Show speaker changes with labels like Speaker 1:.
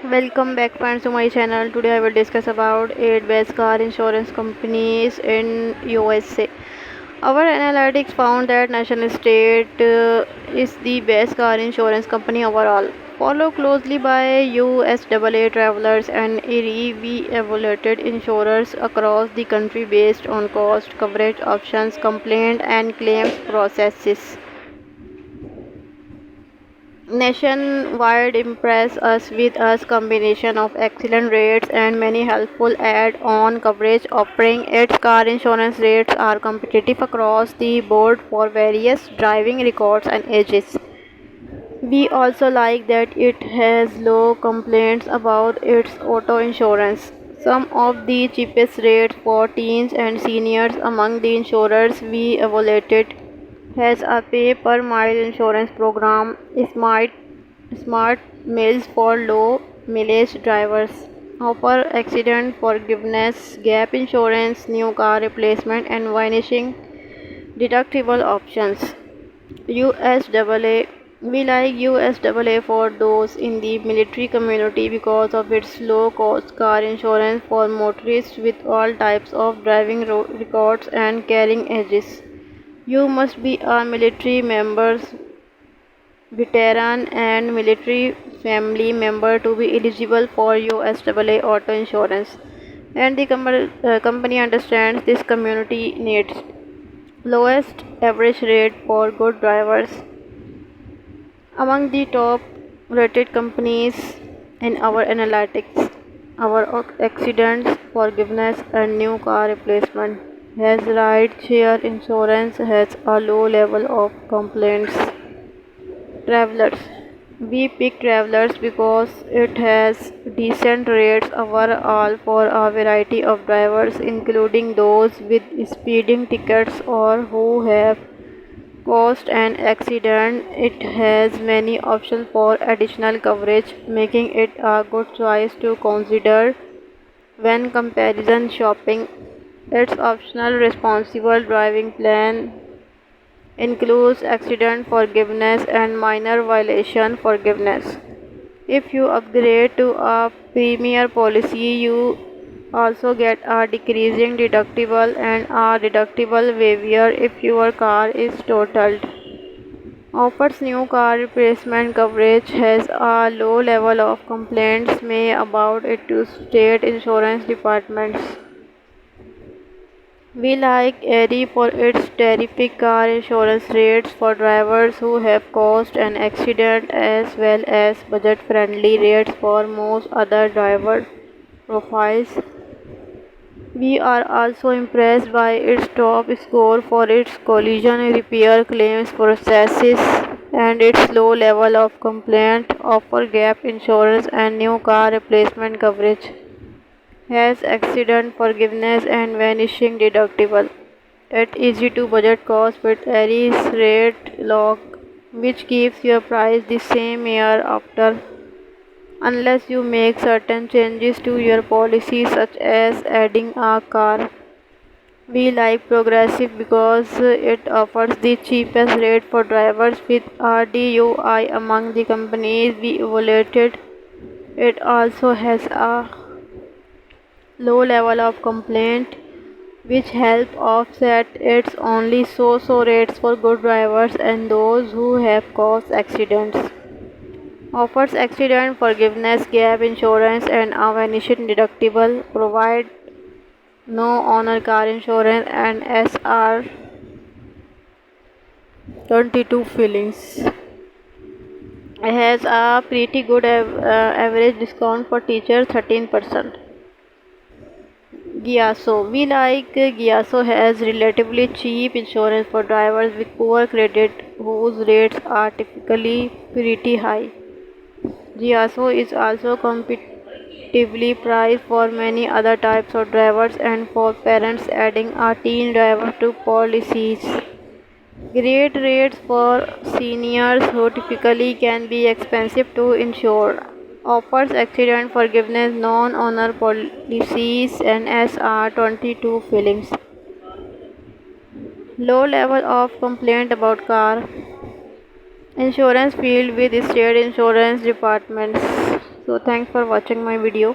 Speaker 1: Welcome back friends to my channel. Today I will discuss about 8 best car insurance companies in USA. Our analytics found that National State is the best car insurance company overall. Followed closely by USAA Travelers and ERIE, we evaluated insurers across the country based on cost, coverage options, complaint and claims processes. Nationwide impress us with a combination of excellent rates and many helpful add-on coverage offering. Its car insurance rates are competitive across the board for various driving records and ages. We also like that it has low complaints about its auto insurance. Some of the cheapest rates for teens and seniors among the insurers we evaluated has a pay per mile insurance program, smart mills for low mileage drivers, offer accident forgiveness, gap insurance, new car replacement, and vanishing deductible options. USAA. We like USAA for those in the military community because of its low cost car insurance for motorists with all types of driving records and carrying ages. You must be a military member, veteran, and military family member to be eligible for USAA auto insurance. And the company understands this community needs. Lowest average rate for good drivers. Among the top rated companies in our analytics, our accidents forgiveness and new car replacement has ride share insurance has a low level of complaints. Travelers. We pick Travelers because it has decent rates overall for a variety of drivers, including those with speeding tickets or who have caused an accident. It has many options for additional coverage, making it a good choice to consider when comparison shopping. Its optional responsible driving plan includes accident forgiveness and minor violation forgiveness. If you upgrade to a premier policy, you also get a decreasing deductible and a deductible waiver if your car is totaled. Offers new car replacement coverage, has a low level of complaints made about it to state insurance departments. We like Erie for its terrific car insurance rates for drivers who have caused an accident, as well as budget-friendly rates for most other driver profiles. We are also impressed by its top score for its collision repair claims processes and its low level of complaint, offer gap insurance and new car replacement coverage, has accident forgiveness and vanishing deductible. At easy to budget cost with Aries rate lock, which keeps your price the same year after unless you make certain changes to your policy such as adding a car. We like Progressive because it offers the cheapest rate for drivers with RDUI among the companies we evaluated. It also has a low level of complaint which help offset its only so-so rates for good drivers and those who have caused accidents. Offers accident forgiveness, gap insurance, and a vanishing deductible. Provide no owner car insurance and SR 22 fillings. It has a pretty good average discount for teachers 13%. Giasso. We like Giasso has relatively cheap insurance for drivers with poor credit whose rates are typically pretty high. Giasso is also competitively priced for many other types of drivers and for parents adding a teen driver to policies. Great rates for seniors who typically can be expensive to insure. Offers accident forgiveness, non-owner policies, and SR 22 fillings. Low level of complaint about car insurance field with state insurance departments. So thanks for watching my video.